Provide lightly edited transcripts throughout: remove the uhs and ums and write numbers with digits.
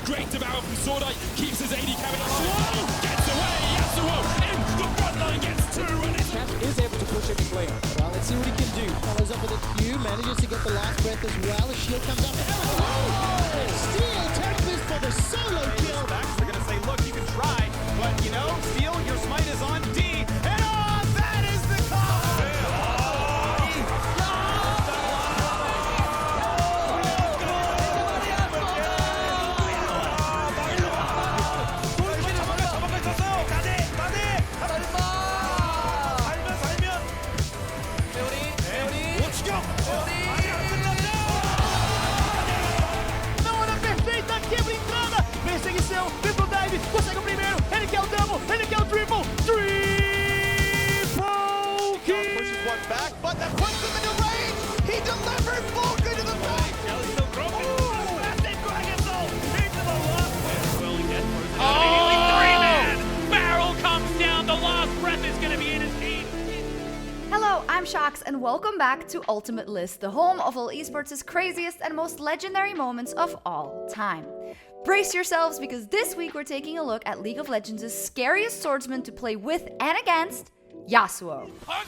Great devour from Swordite, keeps his AD carry alive. Gets away, Yasuo in the front line, gets two, and it's Cap is able to push every player. Well, let's see what he can do. Follows up with a Q, manages to get the last breath as well. A shield comes up. Steel Tempest for the solo kill. They're gonna say, look, you can try, but you know, Steel, your smite is on D, and that is the call! Perseguição, triple dive, consegue o primeiro, ele quer o double, ele quer o triple kill! Pushes one back, but that puts him into range! He delivered Volker to the back! Jelly's still broken! Oh! Barrel comes down, the last breath is gonna be in his teeth! Hello, I'm Shox, and welcome back to Ultimate List, the home of all esports' craziest and most legendary moments of all time. Brace yourselves, because this week we're taking a look at League of Legends' scariest swordsman to play with and against, Yasuo. Punch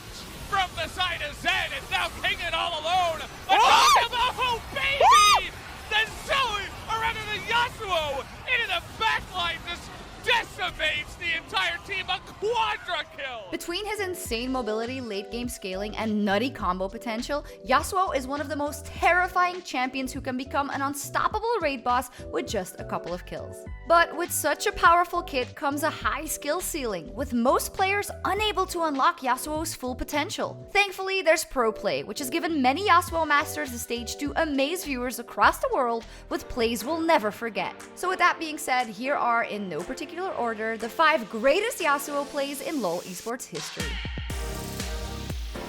from the side of Zen, it's now King it all alone! Oh, baby! Then Zoe, or rather the Yasuo, into the backline, just decimates the entire team, a quadra kill! Between his insane mobility, late game scaling, and nutty combo potential, Yasuo is one of the most terrifying champions who can become an unstoppable raid boss with just a couple of kills. But with such a powerful kit comes a high skill ceiling, with most players unable to unlock Yasuo's full potential. Thankfully, there's pro play, which has given many Yasuo masters the stage to amaze viewers across the world with plays we'll never forget. So with that being said, here are, in no particular order, the 5 greatest Yasuo plays in LoL esports history.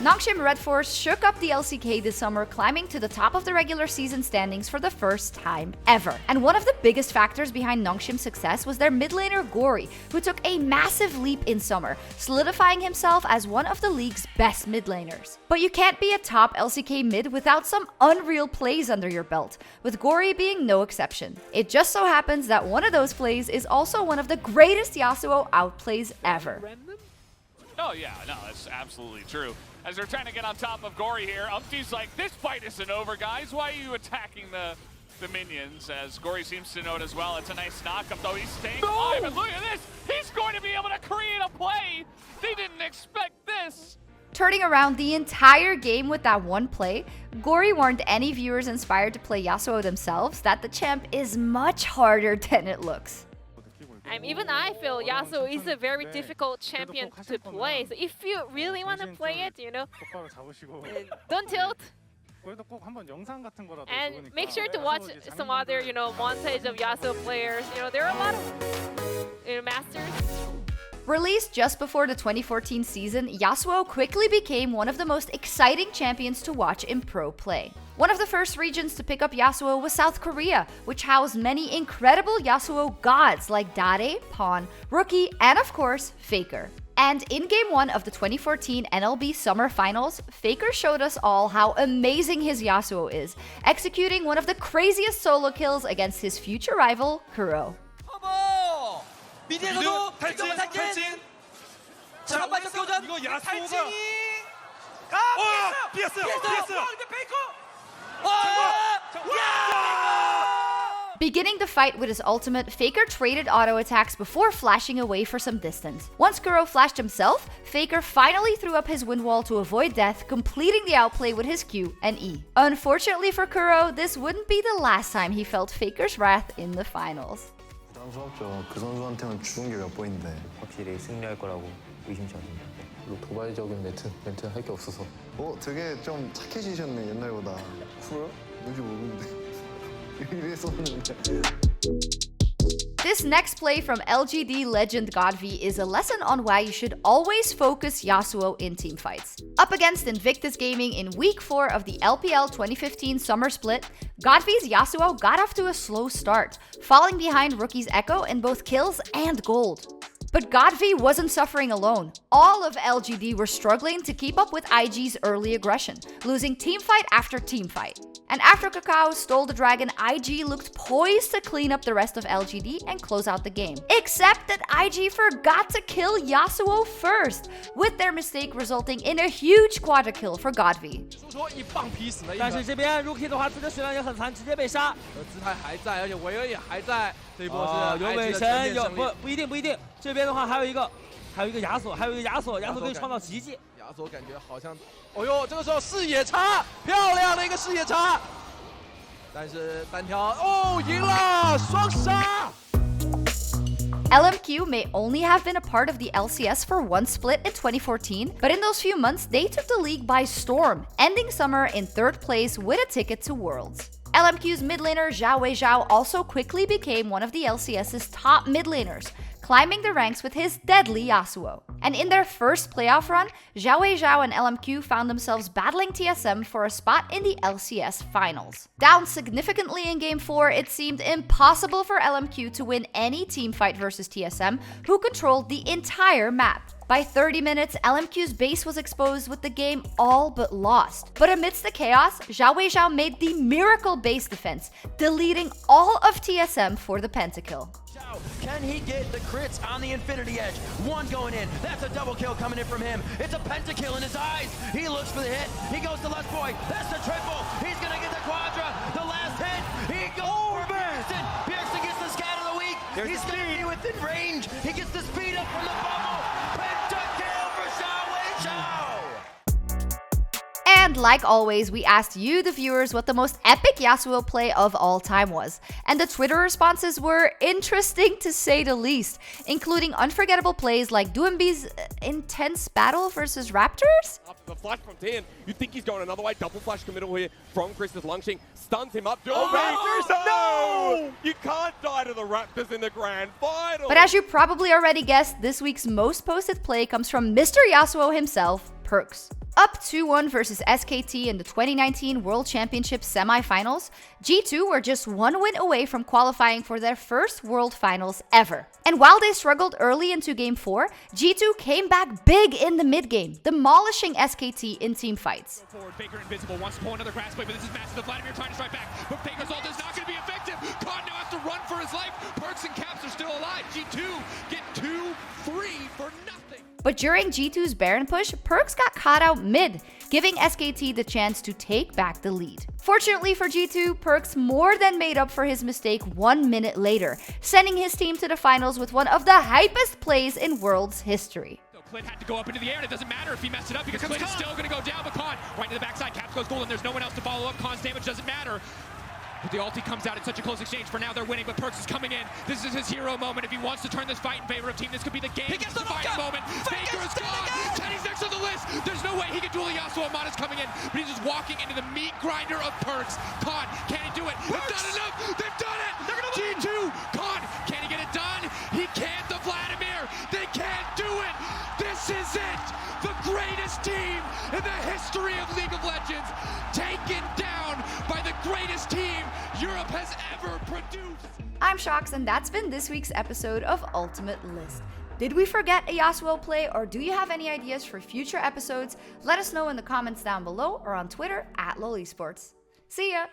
Nongshim Red Force shook up the LCK this summer, climbing to the top of the regular season standings for the first time ever. And one of the biggest factors behind Nongshim's success was their mid laner Gory, who took a massive leap in summer, solidifying himself as one of the league's best mid laners. But you can't be a top LCK mid without some unreal plays under your belt, with Gory being no exception. It just so happens that one of those plays is also one of the greatest Yasuo outplays ever. Oh yeah, no, that's absolutely true. As they're trying to get on top of Gory here, Umpty's like, this fight isn't over, guys. Why are you attacking the minions? As Gory seems to know it as well. It's a nice knock-up, though. He's staying alive, and look at this! He's going to be able to create a play! They didn't expect this! Turning around the entire game with that one play, Gory warned any viewers inspired to play Yasuo themselves that the champ is much harder than it looks. Even I feel Yasuo is a very difficult champion to play. So if you really want to play it, you know, don't tilt. And make sure to watch some other, you know, montage of Yasuo players. You know, there are a lot of masters. Released just before the 2014 season, Yasuo quickly became one of the most exciting champions to watch in pro play. One of the first regions to pick up Yasuo was South Korea, which housed many incredible Yasuo gods like Dare, Pawn, Rookie, and of course, Faker. And in Game 1 of the 2014 NLB Summer Finals, Faker showed us all how amazing his Yasuo is, executing one of the craziest solo kills against his future rival, Kuro. 미드에서도 탈진! 자, 교전! 이거 야수가 피했어요! Beginning the fight with his ultimate, Faker traded auto attacks before flashing away for some distance. Once Kuro flashed himself, Faker finally threw up his wind wall to avoid death, completing the outplay with his Q and E. Unfortunately for Kuro, this wouldn't be the last time he felt Faker's wrath in the finals. 부담스럽죠. 그 선수한테는 죽은 게 몇 번인데. 확실히 승리할 거라고 의심치 않습니다. 별로 도발적인 멘트 할 게 없어서. 되게 좀 착해지셨네 옛날보다. 그래요? 뭔지 모르는데. 이랬었는데. This next play from LGD legend GodV is a lesson on why you should always focus Yasuo in teamfights. Up against Invictus Gaming in Week 4 of the LPL 2015 Summer Split, GodV's Yasuo got off to a slow start, falling behind Rookie's Echo in both kills and gold. But GodV wasn't suffering alone. All of LGD were struggling to keep up with IG's early aggression, losing teamfight after teamfight. And after Kakao stole the dragon, IG looked poised to clean up the rest of LGD and close out the game. Except that IG forgot to kill Yasuo first, with their mistake resulting in a huge quadra kill for GodV. 说一棒劈死了一个。但是这边 Rookie 的话，自己的血量也很残，直接被杀。姿态还在，而且维尔也还在。这一波是有尾神，有不一定。这边的话还有一个亚索，亚索可以创造奇迹。亚索感觉好像，哦呦，这个时候视野差，漂亮的一个视野差。但是单挑，哦，赢了，双杀。 LMQ may only have been a part of the LCS for one split in 2014, but in those few months, they took the league by storm, ending summer in 3rd place with a ticket to Worlds. LMQ's mid laner XiaoWeiXiao also quickly became one of the LCS's top mid laners, climbing the ranks with his deadly Yasuo. And in their first playoff run, XiaoWeiXiao and LMQ found themselves battling TSM for a spot in the LCS finals. Down significantly in Game 4, it seemed impossible for LMQ to win any teamfight versus TSM, who controlled the entire map. By 30 minutes, LMQ's base was exposed with the game all but lost. But amidst the chaos, XiaoWeiXiao made the miracle base defense, deleting all of TSM for the pentakill. Can he get the crits on the Infinity Edge? One going in. That's a double kill coming in from him. It's a pentakill in his eyes. He looks for the hit. He goes to Left Boy. That's the triple. He's going to get the quadra. The last hit. He goes for Perkz. Perkz gets the scat of the week. He's going to be within range. He gets the speed up from the bubble. Pentakill for XiaoWeiXiao. And like always, we asked you, the viewers, what the most epic Yasuo play of all time was. And the Twitter responses were interesting to say the least, including unforgettable plays like Duembi's intense battle versus Raptors? After the flash from 10, you think he's going another way. Double flash committal here from Chris's Lungshing. Stuns him up. Raptors! No! You can't die to the Raptors in the grand final! But as you probably already guessed, this week's most posted play comes from Mr. Yasuo himself, Perkz. Up 2-1 versus SKT in the 2019 World Championship semi-finals, G2 were just one win away from qualifying for their first World Finals ever. And while they struggled early into Game 4, G2 came back big in the mid-game, demolishing SKT in team fights. Forward, Faker invisible, wants to pull another grass play, but this is massive. The Vladimir trying to strike back, but Faker's ult is not going to be effective. Khan now has to run for his life. Perkz and Caps are still alive. G2 get 2-3 for nothing. But during G2's Baron push, Perkz got caught out mid, giving SKT the chance to take back the lead. Fortunately for G2, Perkz more than made up for his mistake 1 minute later, sending his team to the finals with one of the hypest plays in Worlds history. Clint had to go up into the air, and it doesn't matter if he messed it up because Clint is still going to go down, but Khan right to the backside. Caps goes gold, and there's no one else to follow up. Khan's damage doesn't matter. But the ulti comes out in such a close exchange. For now, they're winning, but Perkz is coming in. This is his hero moment. If he wants to turn this fight in favor of team, this could be the game-defining moment. Faker is gone. Teddy's next on the list. There's no way he can duel Yasuo. Amada's coming in, but he's just walking into the meat grinder of Perkz. Khan, can he do it? It's not enough. They've done it. G2. Khan, can he get it done? He can't. The Vladimir. They can't do it. This is it. The greatest team in the history of League of Legends, taken down by the greatest team Europe has ever produced. I'm Shox, and that's been this week's episode of Ultimate List. Did we forget a Yasuo play, or do you have any ideas for future episodes? Let us know in the comments down below or on Twitter @LoL Esports. See ya!